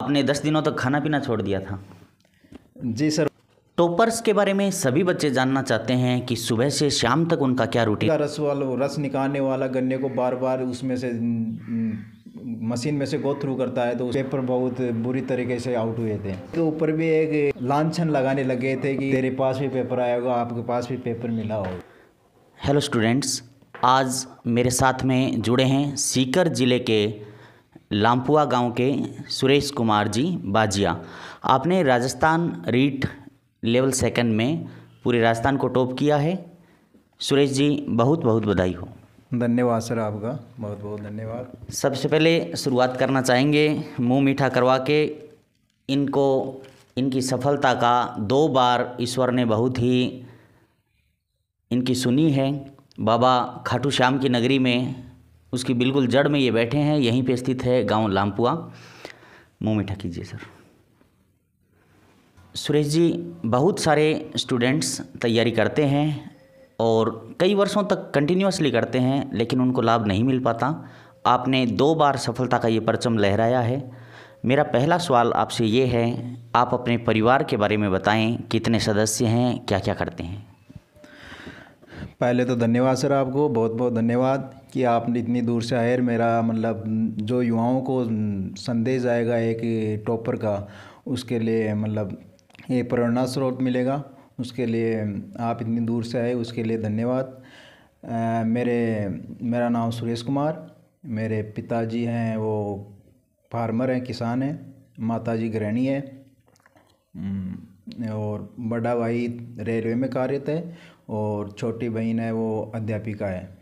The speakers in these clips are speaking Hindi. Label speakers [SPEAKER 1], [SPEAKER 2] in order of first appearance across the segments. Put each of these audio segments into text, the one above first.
[SPEAKER 1] आपने 10 दिनों तक खाना पीना छोड़ दिया था।
[SPEAKER 2] जी सर।
[SPEAKER 1] टॉपर्स के बारे में सभी बच्चे जानना चाहते हैं कि सुबह से शाम तक उनका क्या रूटीन।
[SPEAKER 2] रस निकालने वाला गन्ने को बार बार उसमें से मशीन में से गो थ्रू करता है, तो पेपर बहुत बुरी तरीके से आउट हुए थे। तो ऊपर भी एक लांछन लगाने लगे थे कि तेरे पास भी पेपर आया होगा, आपके पास भी पेपर मिला होगा।
[SPEAKER 1] हेलो स्टूडेंट्स, आज मेरे साथ में जुड़े हैं सीकर ज़िले के लामपुआ गांव के सुरेश कुमार जी बाजिया। आपने राजस्थान रीट लेवल 2 में पूरे राजस्थान को टॉप किया है। सुरेश जी, बहुत बहुत बधाई हो।
[SPEAKER 2] धन्यवाद सर, आपका बहुत बहुत धन्यवाद।
[SPEAKER 1] सबसे पहले शुरुआत करना चाहेंगे मुंह मीठा करवा के इनको इनकी सफलता का 2 बार ईश्वर ने बहुत ही इनकी सुनी है। बाबा खाटू श्याम की नगरी में उसकी बिल्कुल जड़ में ये बैठे हैं, यहीं पे स्थित है गांव लामपुआ। मुंह मीठा कीजिए सर। सुरेश जी, बहुत सारे स्टूडेंट्स तैयारी करते हैं और कई वर्षों तक कंटिन्यूअसली करते हैं, लेकिन उनको लाभ नहीं मिल पाता। आपने 2 बार सफलता का ये परचम लहराया है। मेरा पहला सवाल आपसे ये है, आप अपने परिवार के बारे में बताएं, कितने सदस्य हैं, क्या क्या करते हैं।
[SPEAKER 2] पहले तो धन्यवाद सर, आपको बहुत बहुत धन्यवाद कि आपने इतनी दूर से आए। मेरा मतलब जो युवाओं को संदेश आएगा एक टॉपर का, उसके लिए मतलब ये प्रेरणा स्रोत मिलेगा, उसके लिए आप इतनी दूर से आए, उसके लिए धन्यवाद। मेरा नाम सुरेश कुमार, मेरे पिताजी हैं वो फार्मर हैं, किसान हैं, माताजी गृहिणी है और बड़ा भाई रेलवे में कार्यरत है और छोटी बहन है वो अध्यापिका है।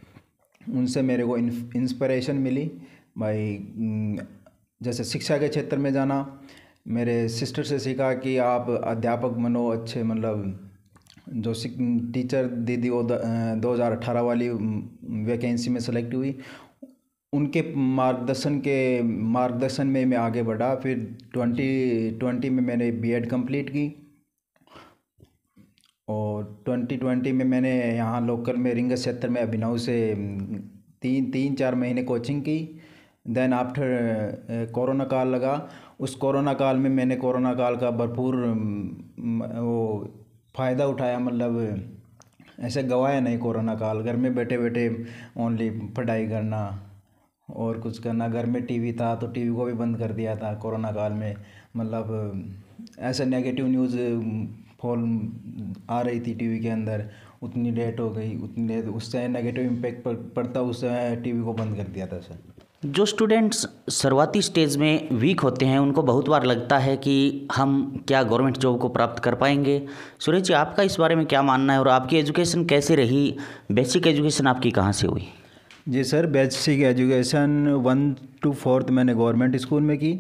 [SPEAKER 2] उनसे मेरे को इंस्पिरेशन मिली भाई, जैसे शिक्षा के क्षेत्र में जाना। मेरे सिस्टर से सीखा कि आप अध्यापक बनो, अच्छे मतलब जो टीचर दीदी वो 2018 वाली वैकेंसी में सेलेक्ट हुई, उनके मार्गदर्शन में मैं आगे बढ़ा। फिर 2020 में मैंने बीएड कंप्लीट की और 2020 में मैंने यहाँ लोकल में रिंग क्षेत्र में अभिनव से 3-4 महीने कोचिंग की। देन आफ्टर कोरोना काल लगा। उस कोरोना काल में मैंने कोरोना काल का भरपूर वो फ़ायदा उठाया, मतलब ऐसे गवाया नहीं कोरोना काल। घर में बैठे बैठे ओनली पढ़ाई करना और कुछ करना। घर में टीवी था तो टीवी को भी बंद कर दिया था कोरोना काल में। मतलब ऐसे नेगेटिव न्यूज़ फॉल आ रही थी टीवी के अंदर, उतनी डेट हो गई, उतनी डेट, उससे नेगेटिव इम्पैक्ट पड़ता, उससे टीवी को बंद कर दिया था सर।
[SPEAKER 1] जो स्टूडेंट्स शुरुआती स्टेज में वीक होते हैं, उनको बहुत बार लगता है कि हम क्या गवर्नमेंट जॉब को प्राप्त कर पाएंगे। सुरेश जी, आपका इस बारे में क्या मानना है और आपकी एजुकेशन कैसे रही? बेसिक एजुकेशन आपकी कहाँ से हुई?
[SPEAKER 2] जी सर, बेसिक एजुकेशन 1 to 4 मैंने गवर्नमेंट स्कूल में की।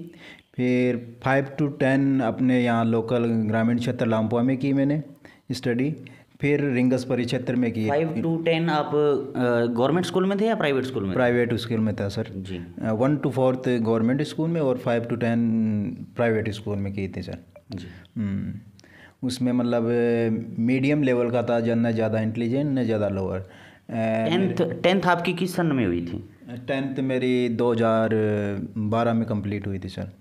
[SPEAKER 2] फिर 5 to 10 अपने यहाँ लोकल ग्रामीण क्षेत्र लामपुआ में की मैंने स्टडी। फिर रिंगस परिक्षेत्र में की।
[SPEAKER 1] 5 to 10 आप गवर्नमेंट स्कूल में थे या प्राइवेट स्कूल में?
[SPEAKER 2] प्राइवेट स्कूल में था sir
[SPEAKER 1] ji.
[SPEAKER 2] 1 to 4 government school में और 5 to 10 प्राइवेट स्कूल में की थी सर
[SPEAKER 1] जी।
[SPEAKER 2] उसमें मतलब मीडियम लेवल का था, न ज़्यादा इंटेलिजेंट न ज़्यादा लोअर।
[SPEAKER 1] 10th आपकी किस सन में हुई थी?
[SPEAKER 2] 10th मेरी 2012 में कंप्लीट हुई थी सर।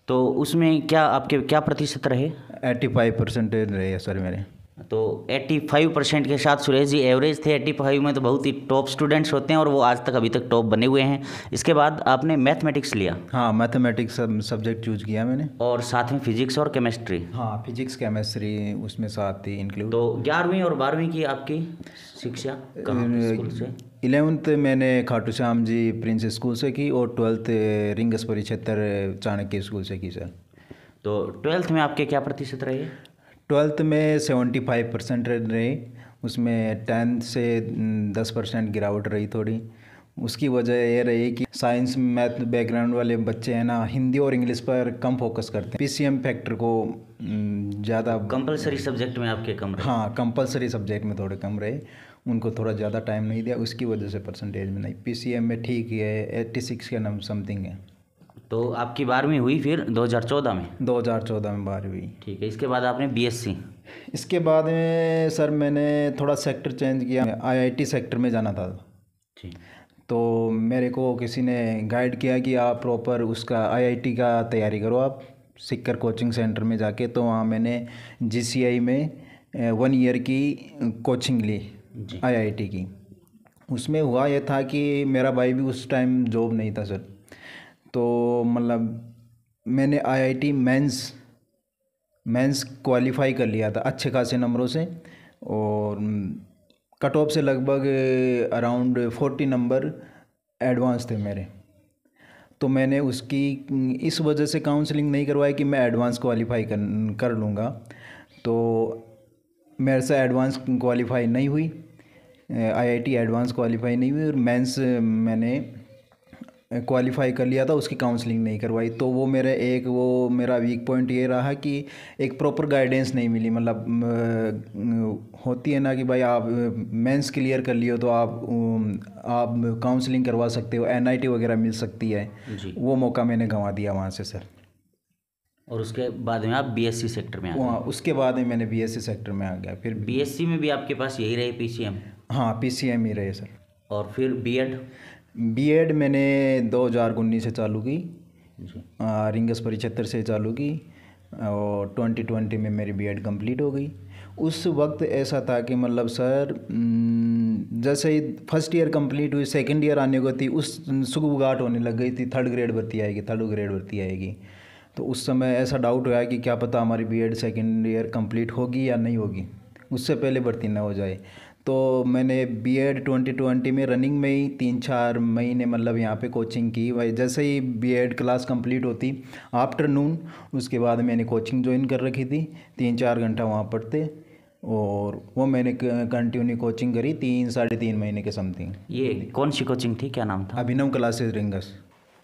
[SPEAKER 1] तो उसमें क्या आपके क्या प्रतिशत रहे?
[SPEAKER 2] 85% रहे सर मेरे।
[SPEAKER 1] तो 85% के साथ सुरेश जी एवरेज थे। 85 में तो बहुत ही टॉप स्टूडेंट्स होते हैं और वो आज तक अभी तक टॉप बने हुए हैं। इसके बाद आपने मैथमेटिक्स लिया?
[SPEAKER 2] हाँ, मैथमेटिक्स सब्जेक्ट चूज किया मैंने।
[SPEAKER 1] और साथ में फिजिक्स और केमिस्ट्री?
[SPEAKER 2] हाँ, फिजिक्स केमिस्ट्री उसमें साथ थी इंक्लूड।
[SPEAKER 1] तो 11वीं और 12वीं की आपकी शिक्षा कहाँ स्कूल से?
[SPEAKER 2] 11th मैंने खाटू श्याम जी प्रिंस स्कूल से की और 12th रिंगस परिक्षेत्र चाणक्य स्कूल से की सर।
[SPEAKER 1] तो 12th में आपके क्या प्रतिशत रहे?
[SPEAKER 2] 12th में 75% रहे। उसमें 10th से 10% गिरावट रही थोड़ी। उसकी वजह ये रही कि साइंस मैथ बैकग्राउंड वाले बच्चे हैं ना, हिंदी और इंग्लिश पर कम फोकस करते हैं। पीसीएम फैक्टर को ज़्यादा
[SPEAKER 1] कंपलसरी सब्जेक्ट में आपके कम रहे?
[SPEAKER 2] हाँ, कंपलसरी सब्जेक्ट में थोड़े कम रहे, उनको थोड़ा ज़्यादा टाइम नहीं दिया, उसकी वजह से परसेंटेज में नहीं। पीसीएम में ठीक है, 86 के नाम समथिंग है।
[SPEAKER 1] तो आपकी 12वीं हुई फिर 2014 में?
[SPEAKER 2] 2014 में 12वीं।
[SPEAKER 1] ठीक है। इसके बाद आपने बीएससी?
[SPEAKER 2] इसके बाद में सर मैंने थोड़ा सेक्टर चेंज किया, आईआईटी सेक्टर में जाना था।
[SPEAKER 1] ठीक।
[SPEAKER 2] तो मेरे को किसी ने गाइड किया कि आप प्रॉपर उसका आईआईटी का तैयारी करो आप सिक्कर कोचिंग सेंटर में जाके। तो वहाँ मैंने जीसीआई में 1 ईयर की कोचिंग ली
[SPEAKER 1] जी।
[SPEAKER 2] आईआईटी की। उसमें हुआ ये था कि मेरा भाई भी उस टाइम जॉब नहीं था सर। तो मतलब मैंने आईआईटी मेंस क्वालिफाई कर लिया था अच्छे खासे नंबरों से, और कट ऑफ से लगभग अराउंड 40 नंबर एडवांस थे मेरे। तो मैंने उसकी इस वजह से काउंसलिंग नहीं करवाई कि मैं एडवांस क्वालिफाई कर लूँगा। तो मेरे से एडवांस क्वालिफाई नहीं हुई, आईआईटी एडवांस क्वालिफाई नहीं हुई, और मेंस मैंने क्वालिफाई कर लिया था, उसकी काउंसलिंग नहीं करवाई। तो वो मेरा वीक पॉइंट ये रहा कि एक प्रॉपर गाइडेंस नहीं मिली। मतलब होती है ना कि भाई आप मेंस क्लियर कर लियो तो आप काउंसलिंग करवा सकते हो, एनआईटी वगैरह मिल सकती है
[SPEAKER 1] जी।
[SPEAKER 2] वो मौका मैंने गंवा दिया वहाँ से सर।
[SPEAKER 1] और उसके बाद में आप बीएससी सेक्टर में आ
[SPEAKER 2] वहाँ
[SPEAKER 1] गए।
[SPEAKER 2] उसके बाद में मैंने बीएससी सेक्टर में आ गया। फिर
[SPEAKER 1] बीएससी में भी आपके पास यही रहे पीसीएम?
[SPEAKER 2] हाँ, पीसीएम ही रहे सर।
[SPEAKER 1] और फिर बीएड?
[SPEAKER 2] बीएड मैंने 2019 से चालू की,
[SPEAKER 1] जी।
[SPEAKER 2] रिंगस परिक्षेत्र से चालू की, और 2020 में मेरी बीएड कंप्लीट हो गई। उस वक्त ऐसा था कि मतलब सर जैसे ही फर्स्ट ईयर कंप्लीट हुई, सेकंड ईयर आने को थी, उस सुगबुगाहट होने लग गई थी, थर्ड ग्रेड भर्ती आएगी। तो उस समय ऐसा डाउट हुआ कि क्या पता हमारी बीएड सेकंड ईयर कंप्लीट होगी या नहीं होगी, उससे पहले भर्ती ना हो जाए। तो मैंने बीएड 2020 में रनिंग में ही 3-4 महीने मतलब यहाँ पे कोचिंग की। भाई जैसे ही बीएड क्लास कंप्लीट होती आफ्टरनून, उसके बाद मैंने कोचिंग ज्वाइन कर रखी थी, 3-4 घंटा वहाँ पढ़ते, और वो मैंने कंटिन्यू कोचिंग करी 3-3.5 महीने के समथिंग।
[SPEAKER 1] ये कौन सी कोचिंग थी, क्या नाम था?
[SPEAKER 2] अभिनव क्लासेस रिंगस।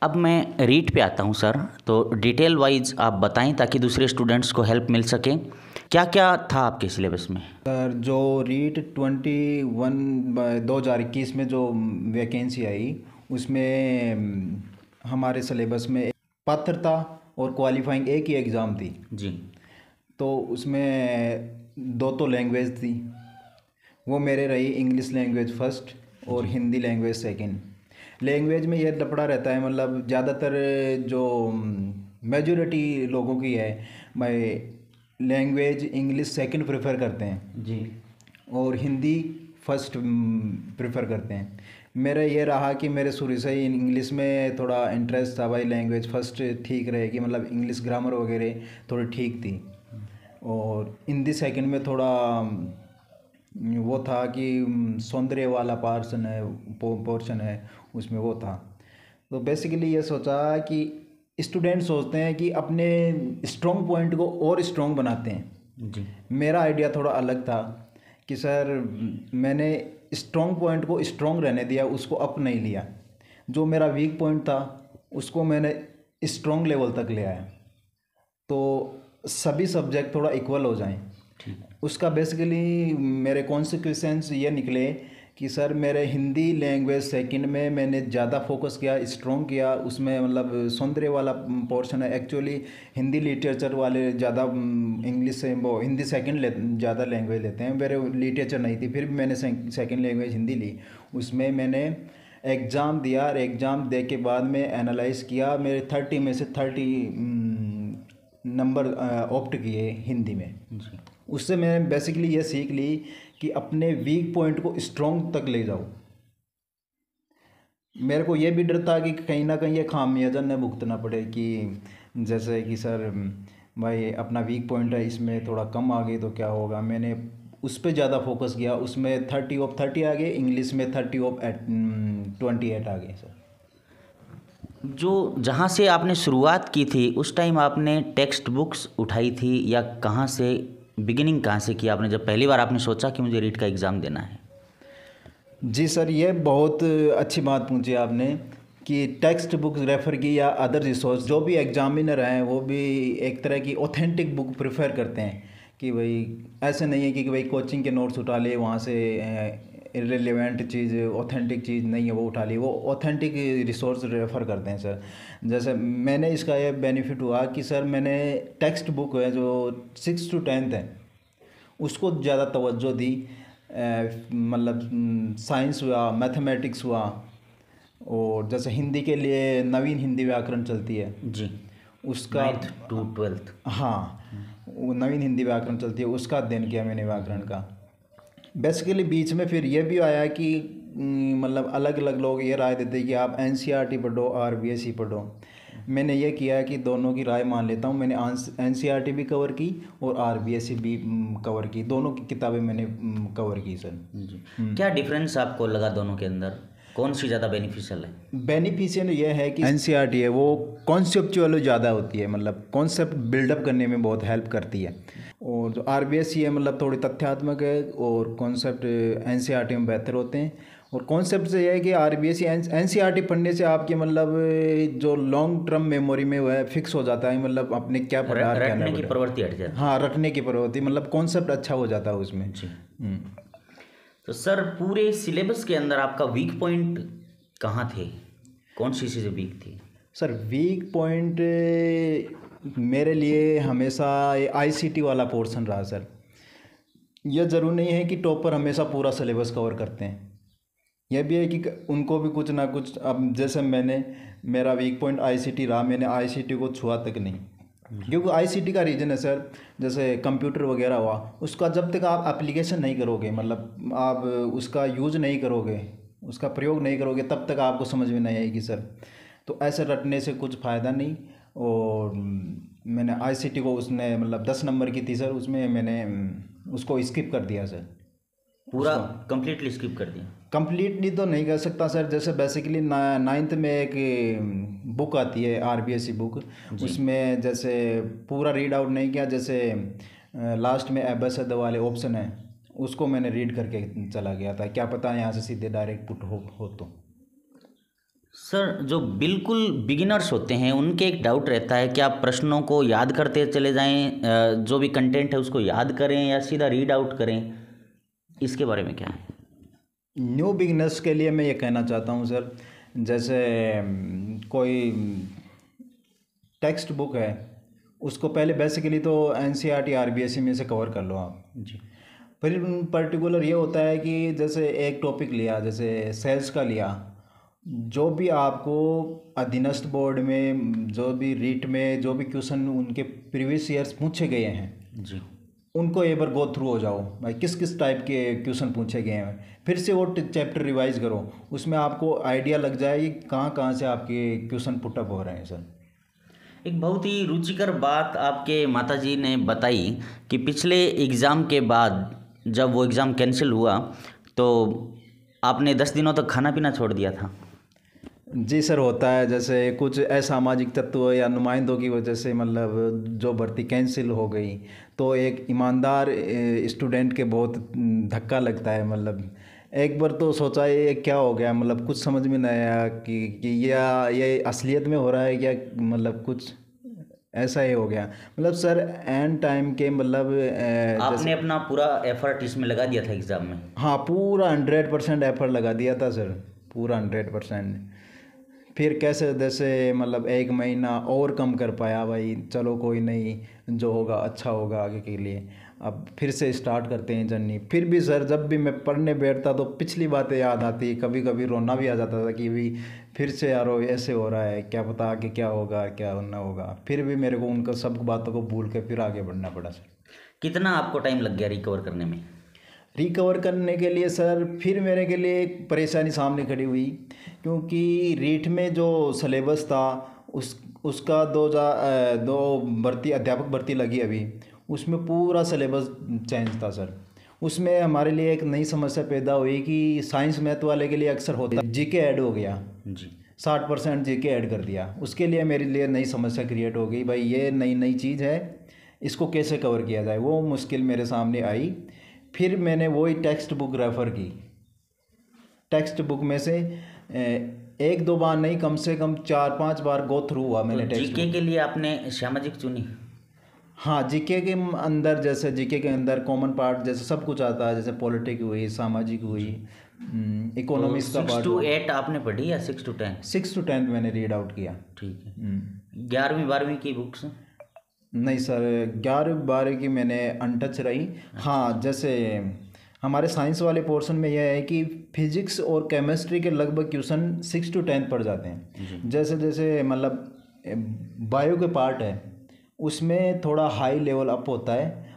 [SPEAKER 1] अब मैं रीट पे आता हूँ सर, तो डिटेल वाइज आप बताएं ताकि दूसरे स्टूडेंट्स को हेल्प मिल सके। क्या क्या था आपके सिलेबस में?
[SPEAKER 2] सर जो रीट 2021 में जो वैकेंसी आई, उसमें हमारे सिलेबस में पात्रता और क्वालिफाइंग एक ही एग्ज़ाम थी
[SPEAKER 1] जी।
[SPEAKER 2] तो उसमें 2 तो लैंग्वेज थी, वो मेरे रही इंग्लिश लैंग्वेज फर्स्ट और हिंदी लैंग्वेज सेकंड। लैंग्वेज में ये लफड़ा रहता है, मतलब ज़्यादातर जो मेजॉरिटी लोगों की है, मैं लैंग्वेज इंग्लिश सेकंड प्रेफर करते हैं
[SPEAKER 1] जी।
[SPEAKER 2] और हिंदी फर्स्ट प्रेफर करते हैं। मेरा ये रहा कि मेरे शुरू से ही इंग्लिश में थोड़ा इंटरेस्ट था, भाई लैंग्वेज फर्स्ट ठीक रहेगी, मतलब इंग्लिश ग्रामर वगैरह थोड़ी ठीक थी, और हिंदी सेकंड में थोड़ा वो था कि सौंदर्य वाला पोर्शन है उसमें वो था। तो बेसिकली ये सोचा कि स्टूडेंट सोचते हैं कि अपने स्ट्रॉन्ग पॉइंट को और स्ट्रॉन्ग बनाते हैं।
[SPEAKER 1] जी।
[SPEAKER 2] मेरा आइडिया थोड़ा अलग था कि सर मैंने स्ट्रॉन्ग पॉइंट को स्ट्रॉन्ग रहने दिया, उसको अप नहीं लिया। जो मेरा वीक पॉइंट था उसको मैंने स्ट्रॉन्ग लेवल तक ले आया, तो सभी सब्जेक्ट थोड़ा इक्वल हो जाएं। उसका बेसिकली मेरे कॉन्सिक्वेंस ये निकले कि सर मेरे हिंदी लैंग्वेज सेकंड में मैंने ज़्यादा फोकस किया, स्ट्रॉन्ग किया उसमें, मतलब सौंदर्य वाला पोर्शन है। एक्चुअली हिंदी लिटरेचर वाले ज़्यादा इंग्लिश से वो हिंदी सेकंड ज़्यादा लैंग्वेज लेते हैं, मेरे लिटरेचर नहीं थी, फिर भी मैंने सेकंड लैंग्वेज हिंदी ली। उसमें मैंने एग्ज़ाम दिया, और एग्ज़ाम दे के बाद में एनालाइज़ किया, मेरे 30 में से 30 नंबर ऑप्ट किए हिंदी में।
[SPEAKER 1] जी।
[SPEAKER 2] उससे मैं बेसिकली ये सीख ली कि अपने वीक पॉइंट को स्ट्रॉन्ग तक ले जाओ। मेरे को ये भी डर था कि कहीं ना कहीं ये खामियाजा न भुगतना पड़े, कि जैसे कि सर भाई अपना वीक पॉइंट है, इसमें थोड़ा कम आ गई तो क्या होगा। मैंने उस पर ज़्यादा फोकस किया, उसमें 30/30 आ गए, इंग्लिश में 30/28 आ गए सर।
[SPEAKER 1] जो जहाँ से आपने शुरुआत की थी उस टाइम आपने टेक्स्ट बुक्स उठाई थी, या कहाँ से बिगिनिंग कहाँ से की आपने, जब पहली बार आपने सोचा कि मुझे रीट का एग्ज़ाम देना है?
[SPEAKER 2] जी सर, ये बहुत अच्छी बात पूछी आपने कि टेक्स्ट बुक रेफ़र की या अदर रिसोर्स। जो भी एग्जामिनर हैं वो भी एक तरह की ऑथेंटिक बुक प्रेफर करते हैं, कि भाई ऐसे नहीं है कि भाई कोचिंग के नोट्स उठा लिए, वहाँ से इररिलेवेंट चीज़, ऑथेंटिक चीज़ नहीं है वो उठा ली, वो ऑथेंटिक रिसोर्स रेफ़र करते हैं सर। जैसे मैंने इसका ये बेनिफिट हुआ कि सर मैंने टेक्स्ट बुक है जो 6 to 10 है उसको ज़्यादा तवज्जो दी। मतलब साइंस हुआ, मैथमेटिक्स हुआ, और जैसे हिंदी के लिए नवीन हिंदी व्याकरण चलती है
[SPEAKER 1] जी,
[SPEAKER 2] उसका
[SPEAKER 1] 9th to 12th।
[SPEAKER 2] हाँ, वो नवीन हिंदी व्याकरण चलती है, उसका अध्ययन किया मैंने व्याकरण का। बेसिकली बीच में फिर ये भी आया कि मतलब अलग अलग लोग ये राय देते हैं कि आप एनसीईआरटी पढ़ो आरबीएसई पढ़ो। मैंने ये किया कि दोनों की राय मान लेता हूँ। मैंने एनसीईआरटी भी कवर की और आरबीएसई भी कवर की, दोनों की किताबें मैंने कवर की सर।
[SPEAKER 1] जी, क्या डिफरेंस आपको लगा दोनों के अंदर, कौन सी ज़्यादा बेनिफिशियल है?
[SPEAKER 2] बेनिफिशियल ये है कि एनसीईआरटी है वो कॉन्सेप्चुअल ज़्यादा होती है, मतलब कॉन्सेप्ट बिल्डअप करने में बहुत हेल्प करती है। और जो आरबीएसई है मतलब थोड़ी तथ्यात्मक है और कॉन्सेप्ट एनसीईआरटी में बेहतर होते हैं। और कॉन्सेप्ट से यह है कि आरबीएसई एनसीईआरटी पढ़ने से आपके मतलब जो लॉन्ग टर्म मेमोरी में वह फिक्स हो जाता है, मतलब अपने क्या पढ़ा
[SPEAKER 1] रटने की प्रवृत्ति हट जाती है।
[SPEAKER 2] हाँ, रटने की प्रवृत्ति, मतलब कॉन्सेप्ट अच्छा हो जाता है उसमें जी।
[SPEAKER 1] तो सर पूरे सिलेबस के अंदर आपका वीक पॉइंट कहाँ थे, कौन सी चीज़ें वीक थी?
[SPEAKER 2] सर वीक पॉइंट मेरे लिए हमेशा ये आईसीटी वाला पोर्शन रहा सर। यह ज़रूर नहीं है कि टॉपर हमेशा पूरा सिलेबस कवर करते हैं, यह भी है कि उनको भी कुछ ना कुछ, अब जैसे मेरा वीक पॉइंट आईसीटी रहा, मैंने आईसीटी को छुआ तक नहीं, क्योंकि आईसीटी का रीज़न है सर, जैसे कंप्यूटर वगैरह हुआ, उसका जब तक आप एप्लीकेशन नहीं करोगे, मतलब आप उसका यूज़ नहीं करोगे, उसका प्रयोग नहीं करोगे, तब तक आपको समझ में नहीं आएगी सर। तो ऐसे रटने से कुछ फ़ायदा नहीं। और मैंने आईसीटी को उसने मतलब 10 नंबर की थी सर, उसमें मैंने उसको स्किप कर दिया सर,
[SPEAKER 1] पूरा कंप्लीटली स्किप कर दिया।
[SPEAKER 2] कंप्लीटली तो नहीं कर सकता सर, जैसे बेसिकली 9th में एक बुक आती है आरबीएसई बुक, उसमें जैसे पूरा रीड आउट नहीं किया, जैसे लास्ट में एबसद वाले ऑप्शन है उसको मैंने रीड करके चला गया था, क्या पता यहाँ से सीधे डायरेक्ट पुट हो तो।
[SPEAKER 1] सर जो बिल्कुल बिगिनर्स होते हैं उनके एक डाउट रहता है कि आप प्रश्नों को याद करते चले जाएं, जो भी कंटेंट है उसको याद करें या सीधा रीड आउट करें, इसके बारे में क्या है?
[SPEAKER 2] न्यू बिगिनर्स के लिए मैं ये कहना चाहता हूँ सर, जैसे कोई टेक्स्ट बुक है उसको पहले बेसिकली तो एनसीईआरटी आरबीएसई में से कवर कर लो आप
[SPEAKER 1] जी।
[SPEAKER 2] फिर पर्टिकुलर ये होता है कि जैसे एक टॉपिक लिया, जैसे सेल्स का लिया, जो भी आपको अधीनस्थ बोर्ड में जो भी रीट में जो भी क्वेश्चन उनके प्रीवियस ईयर्स पूछे गए हैं
[SPEAKER 1] जी,
[SPEAKER 2] उनको एक बार गो थ्रू हो जाओ भाई, किस किस टाइप के क्वेश्चन पूछे गए हैं, फिर से वो चैप्टर रिवाइज करो, उसमें आपको आइडिया लग जाए कि कहाँ कहाँ से आपके क्वेश्चन पुटअप हो रहे हैं सर।
[SPEAKER 1] एक बहुत ही रुचिकर बात आपके माताजी ने बताई कि पिछले एग्ज़ाम के बाद जब वो एग्ज़ाम कैंसिल हुआ तो आपने 10 दिनों तक खाना पीना छोड़ दिया था।
[SPEAKER 2] जी सर, होता है, जैसे कुछ असामाजिक तत्व या नुमाइंदों की वजह से मतलब जो भर्ती कैंसिल हो गई, तो एक ईमानदार स्टूडेंट के बहुत धक्का लगता है। मतलब एक बार तो सोचा ये क्या हो गया, मतलब कुछ समझ में नहीं आया कि ये असलियत में हो रहा है क्या, मतलब कुछ ऐसा ही हो गया। मतलब सर एंड टाइम के मतलब
[SPEAKER 1] आपने अपना पूरा एफर्ट इसमें लगा दिया था एग्ज़ाम में?
[SPEAKER 2] हाँ, पूरा 100% एफर्ट लगा दिया था सर, पूरा 100%। फिर कैसे जैसे मतलब 1 महीना और कम कर पाया, भाई चलो कोई नहीं, जो होगा अच्छा होगा आगे के लिए, अब फिर से स्टार्ट करते हैं जर्नी। फिर भी सर जब भी मैं पढ़ने बैठता तो पिछली बातें याद आती, कभी कभी रोना भी आ जाता था कि भी फिर से यार ऐसे हो रहा है, क्या पता आगे क्या होगा क्या ना होगा। फिर भी मेरे को उनका सब बातों को भूल के फिर आगे बढ़ना पड़ा सर।
[SPEAKER 1] कितना आपको टाइम लग गया रिकवर करने में?
[SPEAKER 2] रिकवर करने के लिए सर फिर मेरे के लिए एक परेशानी सामने खड़ी हुई, क्योंकि रीट में जो सिलेबस था उसका दो भर्ती अध्यापक भर्ती लगी अभी, उसमें पूरा सिलेबस चेंज था सर। उसमें हमारे लिए एक नई समस्या पैदा हुई कि साइंस मैथ वाले के लिए अक्सर होता है जीके ऐड हो गया
[SPEAKER 1] जी,
[SPEAKER 2] 60% जीके ऐड कर दिया, उसके लिए मेरे लिए नई समस्या क्रिएट हो गई। भाई ये नई चीज़ है, इसको कैसे कवर किया जाए, वो मुश्किल मेरे सामने आई। फिर मैंने वही टेक्स्ट बुक रेफ़र की, टेक्स्ट बुक में से 1-2 बार नहीं, कम से कम 4-5 बार गो थ्रू हुआ मैंने
[SPEAKER 1] तो
[SPEAKER 2] टेक्स्ट
[SPEAKER 1] जीके के लिए आपने सामाजिक चुनी?
[SPEAKER 2] हाँ, जीके के अंदर, जैसे जीके के अंदर कॉमन पार्ट जैसे सब कुछ आता है, जैसे पॉलिटिक हुई, सामाजिक हुई, इकोनॉमिक्स का
[SPEAKER 1] 6
[SPEAKER 2] पार्ट।
[SPEAKER 1] to 8 आपने पढ़ी या 6 to 10?
[SPEAKER 2] 6 to 10 मैंने रीड आउट किया।
[SPEAKER 1] ठीक है। 11वीं 12वीं की बुक्स?
[SPEAKER 2] नहीं सर, 11वीं 12वीं की मैंने अनटच रही। हाँ, जैसे हमारे साइंस वाले पोर्शन में यह है कि फिजिक्स और केमिस्ट्री के लगभग क्वेश्चन 6 to 10 पड़ जाते हैं। जैसे जैसे मतलब बायो के पार्ट है उसमें थोड़ा हाई लेवल अप होता है,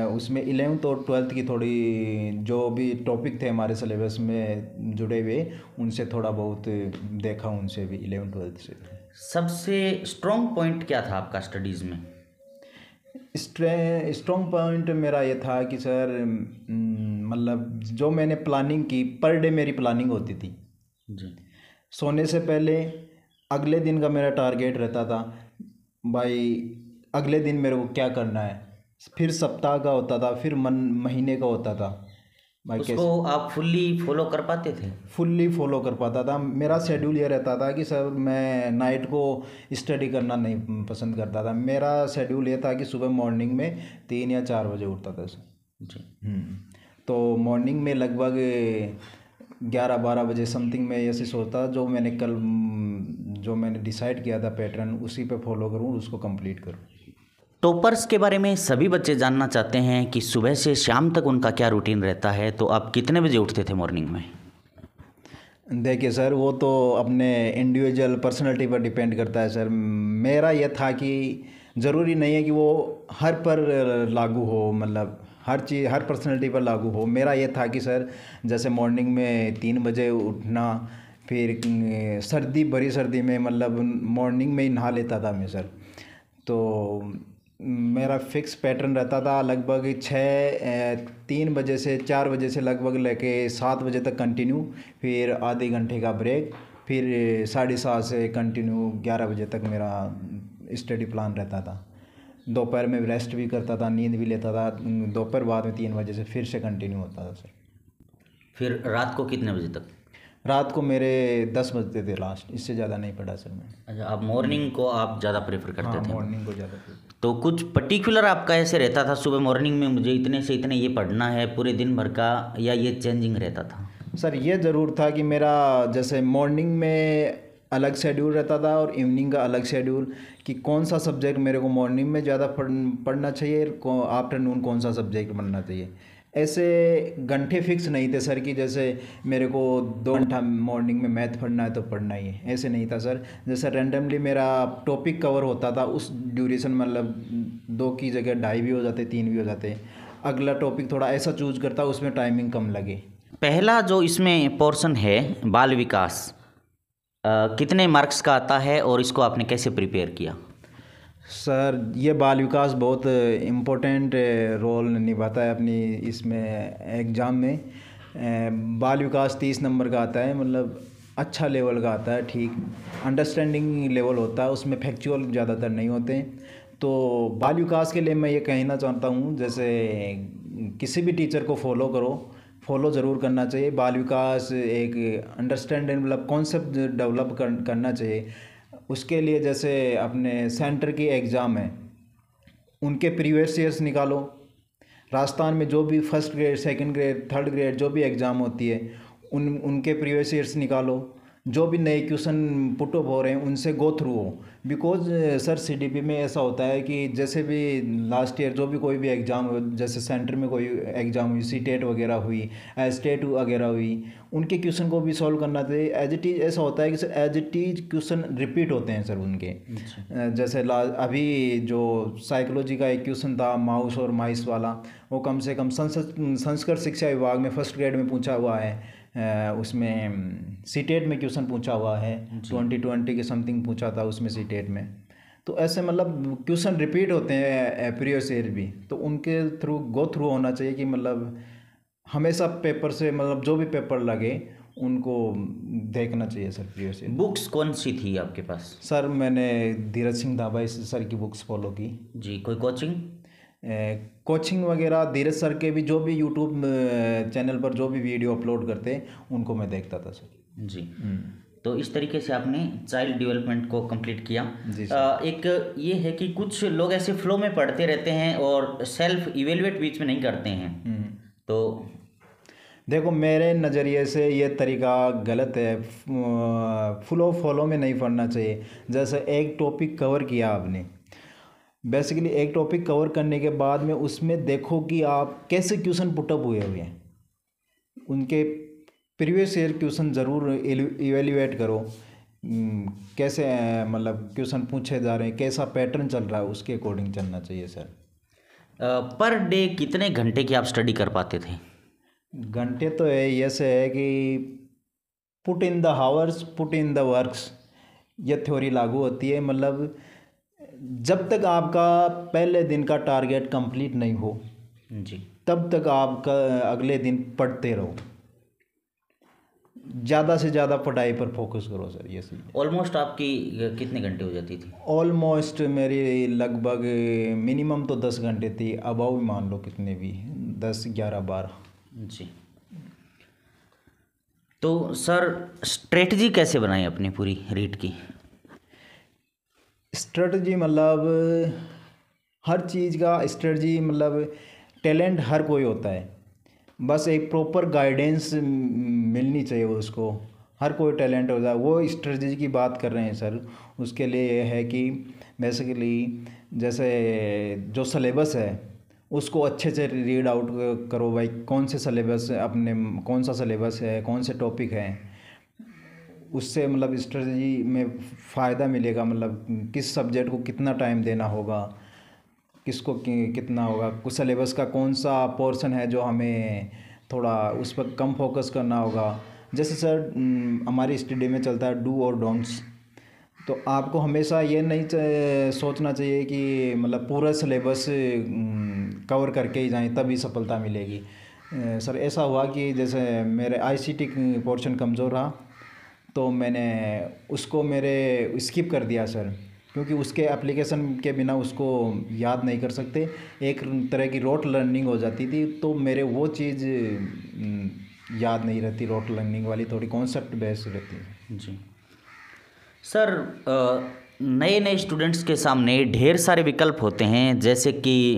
[SPEAKER 2] उसमें 11th और 12th की थोड़ी जो भी टॉपिक थे हमारे सिलेबस में जुड़े हुए उनसे थोड़ा बहुत देखा, उनसे भी 11th 12th से।
[SPEAKER 1] सबसे स्ट्रॉन्ग पॉइंट क्या था आपका स्टडीज़ में?
[SPEAKER 2] स्ट्रॉन्ग पॉइंट मेरा ये था कि सर मतलब जो मैंने प्लानिंग की, पर डे मेरी प्लानिंग होती थी
[SPEAKER 1] जी।
[SPEAKER 2] सोने से पहले। अगले दिन का मेरा टारगेट रहता था भाई अगले दिन मेरे को क्या करना है, फिर सप्ताह का होता था, फिर महीने का होता था भाई।
[SPEAKER 1] उसको आप फुल्ली फॉलो कर पाते थे?
[SPEAKER 2] फुल्ली फॉलो कर पाता था। मेरा शेड्यूल ये रहता था कि सर मैं नाइट को स्टडी करना नहीं पसंद करता था। मेरा शेड्यूल ये था कि सुबह मॉर्निंग में 3 या 4 बजे उठता था सर
[SPEAKER 1] जी।
[SPEAKER 2] तो मॉर्निंग में लगभग 11-12 बजे समथिंग में ऐसे सोचता जो मैंने कल जो मैंने डिसाइड किया था पैटर्न उसी पे फॉलो करूँ, उसको कंप्लीट करूँ।
[SPEAKER 1] टॉपर्स के बारे में सभी बच्चे जानना चाहते हैं कि सुबह से शाम तक उनका क्या रूटीन रहता है, तो आप कितने बजे उठते थे मॉर्निंग में?
[SPEAKER 2] देखिए सर वो तो अपने इंडिविजुअल पर्सनैलिटी पर डिपेंड करता है सर। मेरा यह था कि ज़रूरी नहीं है कि वो हर पर लागू हो, मतलब हर चीज़ हर पर्सनैलिटी पर लागू हो। मेरा ये था कि सर जैसे मॉर्निंग में 3 बजे उठना, फिर भरी सर्दी में मतलब मॉर्निंग में ही नहा लेता था मैं सर। तो मेरा फिक्स पैटर्न रहता था लगभग 3 बजे से 4 बजे से लगभग लेके 7 बजे तक कंटिन्यू, फिर आधे घंटे का ब्रेक, फिर 7:30 से कंटिन्यू 11 बजे तक मेरा स्टडी प्लान रहता था। दोपहर में रेस्ट भी करता था, नींद भी लेता था। दोपहर बाद में 3 बजे से फिर से कंटिन्यू होता था सर।
[SPEAKER 1] फिर रात को कितने बजे तक?
[SPEAKER 2] रात को मेरे 10 बजते थे लास्ट, इससे ज़्यादा नहीं पढ़ा सर मैं।
[SPEAKER 1] अच्छा, आप मॉर्निंग को आप ज़्यादा प्रेफर करते
[SPEAKER 2] हाँ,
[SPEAKER 1] थे?
[SPEAKER 2] मॉर्निंग को ज़्यादा।
[SPEAKER 1] तो कुछ पर्टिकुलर आपका ऐसे रहता था सुबह मॉर्निंग में मुझे इतने से इतने ये पढ़ना है पूरे दिन भर का, या ये चेंजिंग रहता था?
[SPEAKER 2] सर ये ज़रूर था कि मेरा जैसे मॉर्निंग में अलग शेड्यूल रहता था और इवनिंग का अलग शेड्यूल, कि कौन सा सब्जेक्ट मेरे को मॉर्निंग में ज़्यादा पढ़ना चाहिए, आफ्टरनून कौन सा सब्जेक्ट पढ़ना चाहिए। ऐसे घंटे फिक्स नहीं थे सर कि जैसे मेरे को 2 घंटा मॉर्निंग में मैथ पढ़ना है तो पढ़ना ही है, ऐसे नहीं था सर। जैसे रैंडमली मेरा टॉपिक कवर होता था उस ड्यूरेशन, मतलब 2 की जगह 2.5 भी हो जाते, 3 भी हो जाते। अगला टॉपिक थोड़ा ऐसा चूज करता उसमें टाइमिंग कम लगे।
[SPEAKER 1] पहला जो इसमें पोर्शन है बाल विकास, कितने मार्क्स का आता है और इसको आपने कैसे प्रिपेयर किया?
[SPEAKER 2] सर ये बाल विकास बहुत इम्पोर्टेंट रोल निभाता है अपनी इसमें एग्ज़ाम में। बाल विकास 30 नंबर का आता है, मतलब अच्छा लेवल का आता है, ठीक अंडरस्टैंडिंग लेवल होता है, उसमें फैक्चुअल ज़्यादातर नहीं होते। तो बाल विकास के लिए मैं ये कहना चाहता हूँ जैसे किसी भी टीचर को फॉलो ज़रूर करना चाहिए। बाल विकास एक अंडरस्टैंडिंग मतलब कॉन्सेप्ट डेवलप करना चाहिए। उसके लिए जैसे अपने सेंटर की एग्ज़ाम है उनके प्रीवियस ईयर्स निकालो। राजस्थान में जो भी first grade, second grade, third grade जो भी एग्ज़ाम होती है उनके प्रीवियस ईयर्स निकालो। जो भी नए क्वेश्चन पुट अप हो रहे हैं उनसे गो थ्रू हो। बिकॉज सर सीडीपी में ऐसा होता है कि जैसे भी लास्ट ईयर जो भी कोई भी एग्ज़ाम हो, जैसे सेंटर में कोई एग्ज़ाम हुई, सीटेट वगैरह हुई, स्टेट वगैरह हुई, उनके क्वेश्चन को भी सॉल्व करना चाहिए। एज इट इज़ ऐसा होता है कि sir as it is question repeat होते हैं सर उनके। जैसे अभी जो साइकोलॉजी का एक क्वेश्चन था माउस और माइस वाला, वो कम से कम संस्कृत शिक्षा विभाग में फर्स्ट ग्रेड में पूछा हुआ है। उसमें सीटेट में क्वेश्चन पूछा हुआ है, 2020 के समथिंग पूछा था उसमें सीटेट में। तो ऐसे मतलब क्वेश्चन रिपीट होते हैं प्रीवियस ईयर भी, तो उनके थ्रू गो थ्रू होना चाहिए कि मतलब हमेशा पेपर से मतलब जो भी पेपर लगे उनको देखना चाहिए सर प्रीवियस ईयर।
[SPEAKER 1] बुक्स कौन सी थी आपके पास?
[SPEAKER 2] सर मैंने धीरज सिंह धाबा सर की बुक्स फॉलो की
[SPEAKER 1] जी। कोई कोचिंग
[SPEAKER 2] वगैरह धीरज सर के भी जो भी यूट्यूब चैनल पर जो भी वीडियो अपलोड करते हैं उनको मैं देखता था सर
[SPEAKER 1] जी। तो इस तरीके से आपने चाइल्ड डेवलपमेंट को कंप्लीट किया
[SPEAKER 2] जी।
[SPEAKER 1] एक ये है कि कुछ लोग ऐसे फ्लो में पढ़ते रहते हैं और सेल्फ इवेलुएट बीच में नहीं करते हैं। तो
[SPEAKER 2] देखो मेरे नज़रिए से ये तरीका गलत है। फॉलो में नहीं पढ़ना चाहिए। जैसे एक टॉपिक कवर किया आपने, बेसिकली एक टॉपिक कवर करने के बाद में उसमें देखो कि आप कैसे क्वेश्चन पुटअप हुए हैं। उनके प्रीवियस ईयर क्वेश्चन ज़रूर इवेल्युएट करो। कैसे मतलब क्वेश्चन पूछे जा रहे हैं, कैसा पैटर्न चल रहा है, उसके अकॉर्डिंग चलना चाहिए सर।
[SPEAKER 1] पर डे कितने घंटे की आप स्टडी कर पाते थे?
[SPEAKER 2] घंटे तो है ऐसे है कि put in the hours put in the works, ये थ्योरी लागू होती है। मतलब जब तक आपका पहले दिन का टारगेट कंप्लीट नहीं हो
[SPEAKER 1] जी,
[SPEAKER 2] तब तक आपका अगले दिन पढ़ते रहो, ज़्यादा से ज़्यादा पढ़ाई पर फोकस करो सर। ये सही।
[SPEAKER 1] ऑलमोस्ट आपकी कितने घंटे हो जाती थी?
[SPEAKER 2] ऑलमोस्ट मेरी लगभग मिनिमम तो 10 घंटे थी, अबाव भी मान लो कितने भी 10 11 12।
[SPEAKER 1] जी। तो सर स्ट्रेटजी कैसे बनाई अपनी पूरी रीट की?
[SPEAKER 2] स्ट्रेटजी मतलब हर चीज़ का स्ट्रेटजी, मतलब टैलेंट हर कोई होता है, बस एक प्रॉपर गाइडेंस मिलनी चाहिए उसको। हर कोई टैलेंट होता है, वो स्ट्रेटजी की बात कर रहे हैं सर। उसके लिए ये है कि बेसिकली जैसे जो सिलेबस है उसको अच्छे से रीड आउट करो भाई, कौन से सिलेबस अपने, कौन सा सिलेबस है, कौन से टॉपिक हैं, उससे मतलब स्ट्रेटजी में फ़ायदा मिलेगा। मतलब किस सब्जेक्ट को कितना टाइम देना होगा, किसको कितना होगा, कुछ सिलेबस का कौन सा पोर्शन है जो हमें थोड़ा उस पर कम फोकस करना होगा। जैसे सर हमारी स्टडी में चलता है डू और डोंट्स, तो आपको हमेशा ये नहीं सोचना चाहिए कि मतलब पूरा सिलेबस कवर करके ही जाएं तभी सफलता मिलेगी। सर ऐसा हुआ कि जैसे मेरे आईसीटी पोर्शन कमज़ोर रहा तो मैंने उसको मेरे स्किप कर दिया सर, क्योंकि उसके एप्लीकेशन के बिना उसको याद नहीं कर सकते, एक तरह की रोट लर्निंग हो जाती थी। तो मेरे वो चीज़ याद नहीं रहती, रोट लर्निंग वाली थोड़ी कॉन्सेप्ट बेस्ड रहती है।
[SPEAKER 1] जी सर, नए नए स्टूडेंट्स के सामने ढेर सारे विकल्प होते हैं, जैसे कि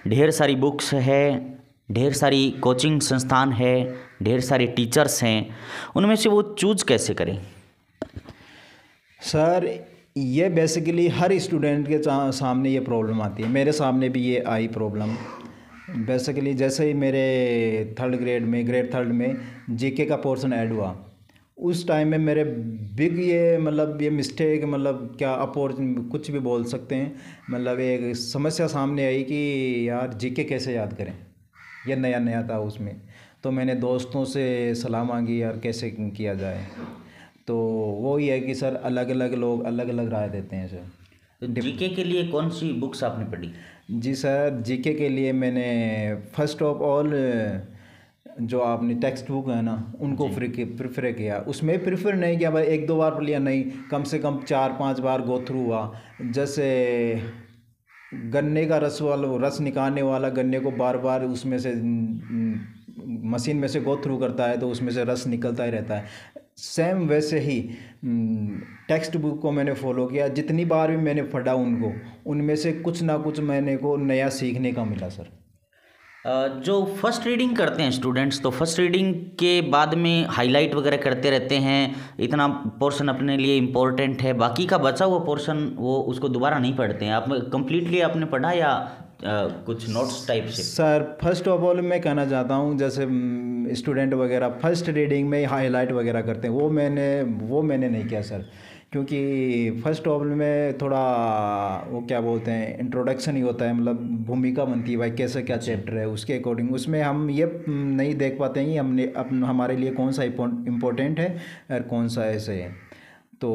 [SPEAKER 1] ढेर सारी बुक्स है, ढेर सारी कोचिंग संस्थान है, ढेर सारे टीचर्स हैं, उनमें से वो चूज कैसे करें?
[SPEAKER 2] सर ये बेसिकली हर स्टूडेंट के सामने ये प्रॉब्लम आती है, मेरे सामने भी ये आई प्रॉब्लम। बेसिकली जैसे ही मेरे ग्रेड थर्ड में जीके का पोर्शन ऐड हुआ, उस टाइम में मेरे बिग ये मतलब ये मिस्टेक, मतलब क्या कुछ भी बोल सकते हैं, मतलब एक समस्या सामने आई कि यार जीके कैसे याद करें, ये नया नया था उसमें। तो मैंने दोस्तों से सलाह मांगी यार कैसे किया जाए, तो वो ही है कि सर अलग अलग लोग अलग अलग राय देते हैं सर।
[SPEAKER 1] तो जीके के लिए कौन सी बुक्स आपने पढ़ी?
[SPEAKER 2] जी सर, जीके के लिए मैंने फर्स्ट ऑफ ऑल जो आपने टेक्स्ट बुक है ना उनको प्रेफर किया। उसमें प्रेफर नहीं किया भाई एक दो बार पढ़ लिया, नहीं, कम से कम 4-5 बार गो थ्रू हुआ। जैसे गन्ने का रस निकालने वाला गन्ने को बार बार उसमें से मशीन में से गो थ्रू करता है तो उसमें से रस निकलता ही रहता है, सेम वैसे ही टेक्स्ट बुक को मैंने फॉलो किया। जितनी बार भी मैंने पढ़ा उनको, उनमें से कुछ ना कुछ मैंने को नया सीखने का मिला सर।
[SPEAKER 1] जो फर्स्ट रीडिंग करते हैं स्टूडेंट्स, तो फर्स्ट रीडिंग के बाद में हाईलाइट वगैरह करते रहते हैं, इतना पोर्शन अपने लिए इम्पोर्टेंट है, बाकी का बचा हुआ पोर्शन वो उसको दोबारा नहीं पढ़ते हैं। आप कंप्लीटली आपने पढ़ा या कुछ नोट्स टाइप से?
[SPEAKER 2] सर फर्स्ट ऑफ ऑल मैं कहना चाहता हूँ, जैसे स्टूडेंट वगैरह फर्स्ट रीडिंग में हाईलाइट वगैरह करते हैं, वो मैंने नहीं किया सर, क्योंकि फर्स्ट ऑफ ऑल में थोड़ा वो क्या बोलते हैं इंट्रोडक्शन ही होता है, मतलब भूमिका बनती है भाई कैसे क्या चैप्टर है, उसके अकॉर्डिंग उसमें हम ये नहीं देख पाते हैं कि हमारे लिए कौन सा इम्पोर्टेंट है और कौन सा ऐसे है। तो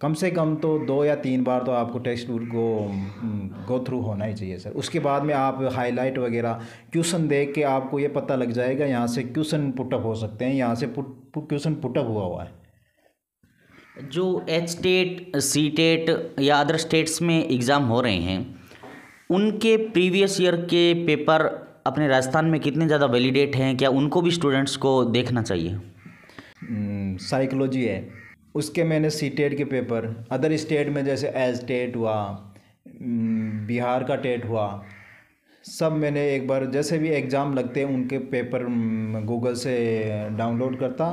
[SPEAKER 2] कम से कम तो 2 या 3 बार तो आपको टेक्स्ट बुक को गो थ्रू होना ही चाहिए सर। उसके बाद में आप हाईलाइट वगैरह क्वेश्चन देख के आपको ये पता लग जाएगा यहाँ से क्वेश्चन पुटअप हो सकते हैं, यहाँ से क्वेश्चन पुटअप हुआ है।
[SPEAKER 1] जो एचटेट, सीटेट या अदर स्टेट्स में एग्ज़ाम हो रहे हैं, उनके प्रीवियस ईयर के पेपर अपने राजस्थान में कितने ज़्यादा वैलिडेट हैं? क्या उनको भी स्टूडेंट्स को देखना चाहिए?
[SPEAKER 2] साइकोलॉजी है, उसके मैंने सीटेट के पेपर, अदर स्टेट में जैसे एज टेट हुआ, बिहार का टेट हुआ, सब मैंने एक बार जैसे भी एग्ज़ाम लगते हैं उनके पेपर गूगल से डाउनलोड करता,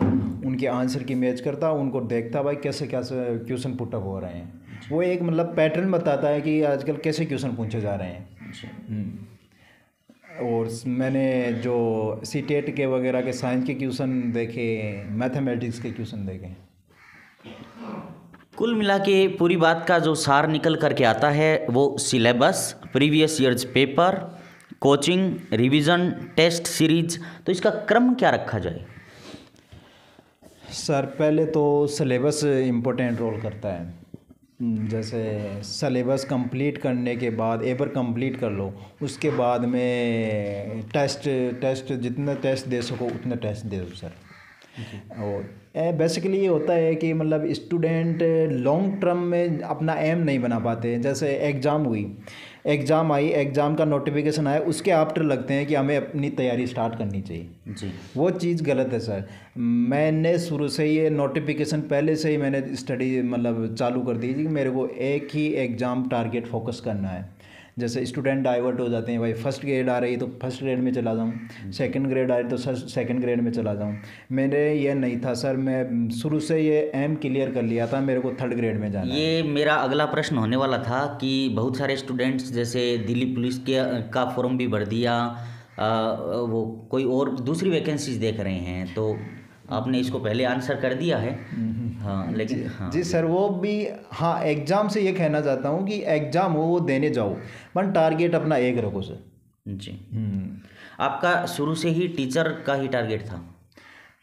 [SPEAKER 2] उनके आंसर की मैच करता, उनको देखता भाई कैसे कैसे क्वेश्चन पुटअप हो रहे हैं। वो एक मतलब पैटर्न बताता है कि आजकल कैसे क्वेश्चन पूछे जा रहे हैं। और मैंने जो सीटेट के वगैरह के साइंस के क्वेश्चन देखे, मैथमेटिक्स के क्वेश्चन देखे।
[SPEAKER 1] कुल मिला के पूरी बात का जो सार निकल करके आता है वो syllabus, previous years paper, coaching, revision, test series. तो इसका क्रम क्या रखा जाए?
[SPEAKER 2] सर पहले तो सिलेबस इम्पोर्टेंट रोल करता है। जैसे सिलेबस कंप्लीट करने के बाद एक बार कंप्लीट कर लो, उसके बाद में टेस्ट जितने टेस्ट दे सको उतने टेस्ट दे दो सर। और बेसिकली ये होता है कि मतलब स्टूडेंट लॉन्ग टर्म में अपना एम नहीं बना पाते। जैसे एग्ज़ाम हुई, एग्ज़ाम आई, एग्ज़ाम का नोटिफिकेशन आया, उसके आफ्टर लगते हैं कि हमें अपनी तैयारी स्टार्ट करनी चाहिए जी। वो चीज़ गलत है सर। मैंने शुरू से ही ये नोटिफिकेशन पहले से ही मैंने स्टडी मतलब चालू कर दी कि मेरे को एक ही एग्ज़ाम टारगेट फोकस करना है। जैसे स्टूडेंट डाइवर्ट हो जाते हैं, भाई फर्स्ट ग्रेड आ रही है तो फर्स्ट ग्रेड में चला जाऊँ, सेकंड ग्रेड आ रही तो सर सेकंड ग्रेड में चला जाऊँ। मेरे ये नहीं था सर, मैं शुरू से ये एम क्लियर कर लिया था मेरे को थर्ड ग्रेड में जाना।
[SPEAKER 1] ये मेरा अगला प्रश्न होने वाला था कि बहुत सारे स्टूडेंट्स जैसे दिल्ली पुलिस के का फॉर्म भी भर दिया, वो कोई और दूसरी वैकेंसीज देख रहे हैं, तो आपने इसको पहले आंसर कर दिया है। हाँ लेकिन हाँ
[SPEAKER 2] जी सर, वो भी हाँ एग्ज़ाम से ये कहना चाहता हूँ कि एग्ज़ाम हो वो देने जाओ, पर टारगेट अपना एक रखो सर
[SPEAKER 1] जी। आपका शुरू से ही टीचर का ही टारगेट था?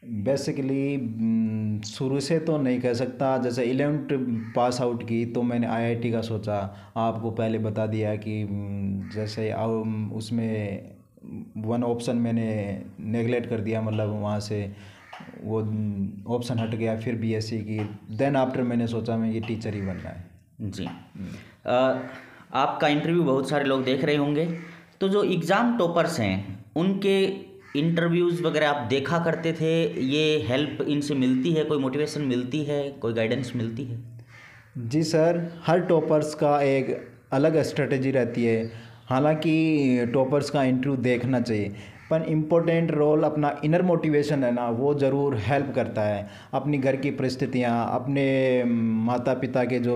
[SPEAKER 2] बेसिकली शुरू से तो नहीं कह सकता। जैसे 11th पास आउट की तो मैंने आईआईटी का सोचा। आपको पहले बता दिया कि जैसे उसमें वन ऑप्शन मैंने नेगलेक्ट कर दिया, मतलब वहाँ से वो ऑप्शन हट गया, फिर बीएससी की। देन आफ्टर मैंने सोचा मैं ये टीचर ही बनना है
[SPEAKER 1] जी। आपका इंटरव्यू बहुत सारे लोग देख रहे होंगे, तो जो एग्ज़ाम टॉपर्स हैं उनके इंटरव्यूज़ वगैरह आप देखा करते थे, ये हेल्प इनसे मिलती है, कोई मोटिवेशन मिलती है, कोई गाइडेंस मिलती है?
[SPEAKER 2] जी सर, हर टॉपर्स का एक अलग स्ट्रेटजी रहती है। हालांकि टॉपर्स का इंटरव्यू देखना चाहिए, पर इम्पोर्टेंट रोल अपना इनर मोटिवेशन है ना, वो ज़रूर हेल्प करता है। अपनी घर की परिस्थितियाँ, अपने माता पिता के जो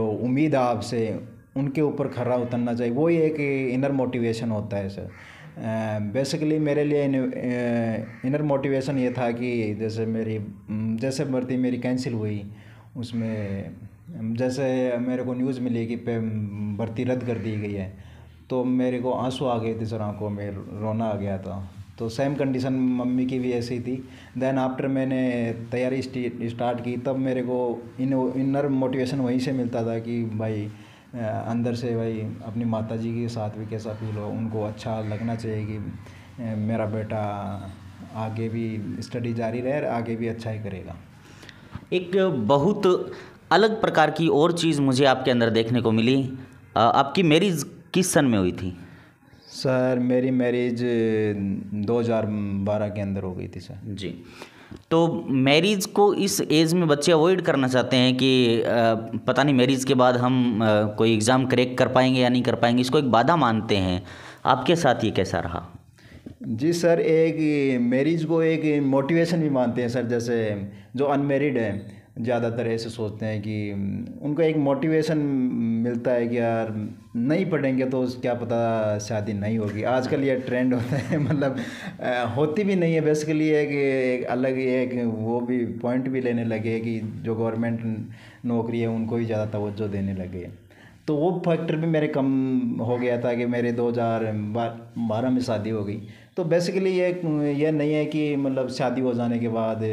[SPEAKER 2] उम्मीद है आपसे, उनके ऊपर खरा उतरना चाहिए। वो ही एक इनर मोटिवेशन होता है सर। बेसिकली मेरे लिए इनर मोटिवेशन ये था कि जैसे भर्ती मेरी कैंसिल हुई, उसमें जैसे मेरे को न्यूज़ मिली कि भर्ती रद्द कर दी गई है, तो मेरे को आंसू आ गए थे सर आंखों में, रोना आ गया था। तो सेम कंडीशन मम्मी की भी ऐसी थी। देन आफ्टर मैंने तैयारी स्टार्ट की, तब मेरे को इनर मोटिवेशन वहीं से मिलता था कि भाई अंदर से भाई अपनी माताजी के साथ भी कैसा फील हो, उनको अच्छा लगना चाहिए कि मेरा बेटा आगे भी स्टडी जारी रहे, आगे भी अच्छा ही करेगा।
[SPEAKER 1] एक बहुत अलग प्रकार की और चीज़ मुझे आपके अंदर देखने को मिली। आपकी मैरिज किस सन में हुई थी?
[SPEAKER 2] सर मेरी मैरिज 2012 के अंदर हो गई थी सर
[SPEAKER 1] जी। तो मैरिज को इस एज में बच्चे अवॉइड करना चाहते हैं कि पता नहीं मैरिज के बाद हम कोई एग्ज़ाम क्रैक कर पाएंगे या नहीं कर पाएंगे, इसको एक बाधा मानते हैं। आपके साथ ये कैसा रहा?
[SPEAKER 2] जी सर, एक मैरिज को एक मोटिवेशन भी मानते हैं सर। जैसे जो अनमेरिड है ज़्यादातर ऐसे सोचते हैं कि उनको एक मोटिवेशन मिलता है कि यार नहीं पढ़ेंगे तो क्या पता शादी नहीं होगी। आजकल ये ट्रेंड होता है, मतलब होती भी नहीं है। बेसिकली एक अलग एक वो भी पॉइंट भी लेने लगे कि जो गवर्नमेंट नौकरी है उनको ही ज़्यादा तवज्जो देने लगे। तो वो फैक्टर भी मेरे कम हो गया था कि मेरे 2012 में शादी हो गई। तो बेसिकली ये नहीं है कि मतलब शादी हो जाने के बाद